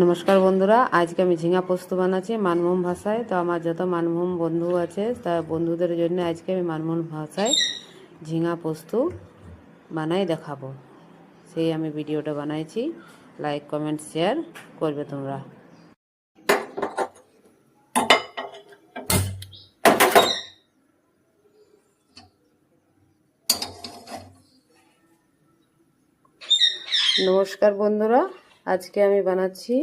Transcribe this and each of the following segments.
নমস্কার বন্ধুরা, আজকে আমি ঝিঙা পোস্ত বানাচ্ছি মানভূম ভাষায়। তো আমার যত মানভূম বন্ধু আছে তা বন্ধুদের জন্য আজকে আমি মানভূম ভাষায় ঝিঙা পোস্ত বানাই দেখাবো। সেই আমি ভিডিওটা বানাইছি, লাইক কমেন্ট শেয়ার করবে তোমরা। নমস্কার বন্ধুরা, আজকে আমি বানাচ্ছি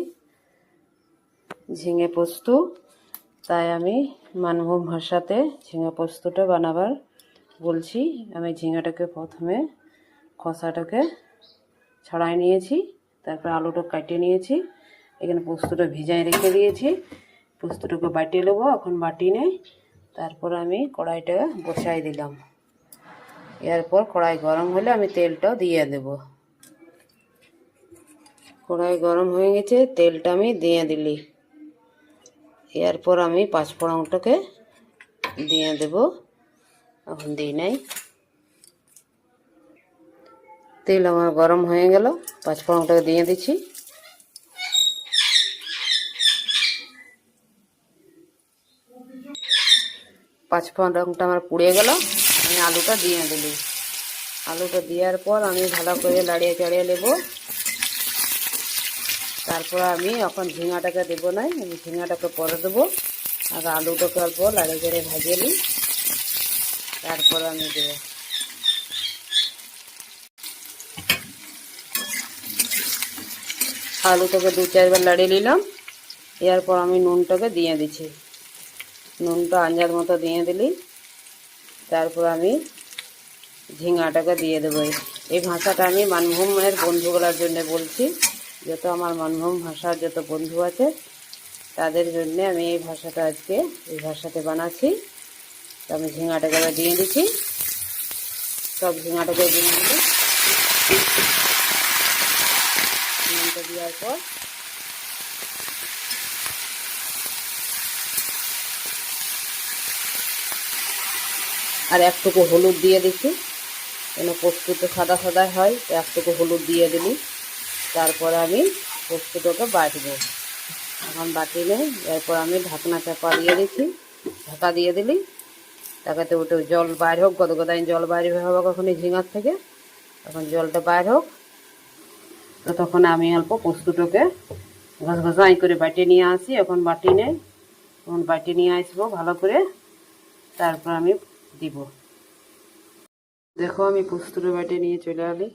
ঝিঙে পোস্ত। তাই আমি মানভূম ভাষাতে ঝিঙা পোস্তটা বানাবার বলছি। আমি ঝিঙাটাকে প্রথমে খোসাটাকে ছাড়াই নিয়েছি, তারপর আলুটা কাটিয়ে নিয়েছি। এখানে পোস্তটা ভিজাই রেখে দিয়েছি, পোস্তটাকে বাটিয়ে নেবো। এখন বাটি নেই, তারপর আমি কড়াইটা বসাই দিলাম। এরপর কড়াই গরম হলে আমি তেলটাও দিয়ে দেব। কড়াই গরম হয়ে গেছে, তেলটা আমি দিয়ে দিলি। এরপর আমি পাঁচফোড়নটাকে দিয়ে দেব। এখন দিই নাই, তেল আমার গরম হয়ে গেল, পাঁচফোড়নটাকে দিয়ে দিচ্ছি। পাঁচফোড়নটা আমার পুড়ে গেল, আমি আলুটা দিয়ে দিলি। আলুটা দেওয়ার পর আমি ভালো করে লাড়িয়ে চাড়িয়ে নেব। তারপর আমি এখন ঝিঙাটাকে দেবো নাই, আমি ঝিঙাটাকে পরে দেবো। আর আলুটাকে অল্প লাড়িয়ে চাড়িয়ে ভাজিয়ে নিই, তারপর আমি দেবো। আলুটাকে দু চারবার লাড়িয়ে নিলাম। এরপর আমি নুনটাকে দিয়ে দিচ্ছি, নুনটা আঞ্জার মতো দিয়ে দিলি। তারপর আমি ঝিঙাটাকে দিয়ে দেবো। এই ভাষাটা আমি মানভূমের বন্ধুগুলোর জন্য বলছি। যত আমার মানভূম ভাষার যত বন্ধু আছে তাদের জন্য আমি এই ভাষাটা আজকে এই ভাষাতে বানাচ্ছি। তো আমি ঝিঙাটাকে দিয়ে দিচ্ছি, সব ঝিঙাটাকে দিয়ে দিচ্ছি। নুনটা দেওয়ার পর আর একটুকু হলুদ দিয়ে দিচ্ছি, কেন পোস্তটা সাদা সাদা হয়, তো একটুকু হলুদ দিয়ে দিলি। তারপরে আমি পোস্তটাকে বাটবো। এখন বাটি নেই, এরপর আমি ঢাকনা চাপা দিয়ে দিচ্ছি। ঢাকা দিয়ে দিলি, তাকাতে ওটা জল বাইর হোক, গদগদায় জল বাইর হবে কখনই ঝিঙার থেকে। তখন জলটা বাইর হোক, তো তখন আমি অল্প পোস্তটাকে ঘষঘষাই করে বাটি নিয়ে আসি। এখন বাটি নেই, তখন বাটি নিয়ে আসবো ভালো করে, তারপর আমি দিব। দেখো আমি পোস্তটা বাটি নিয়ে চলে এলি।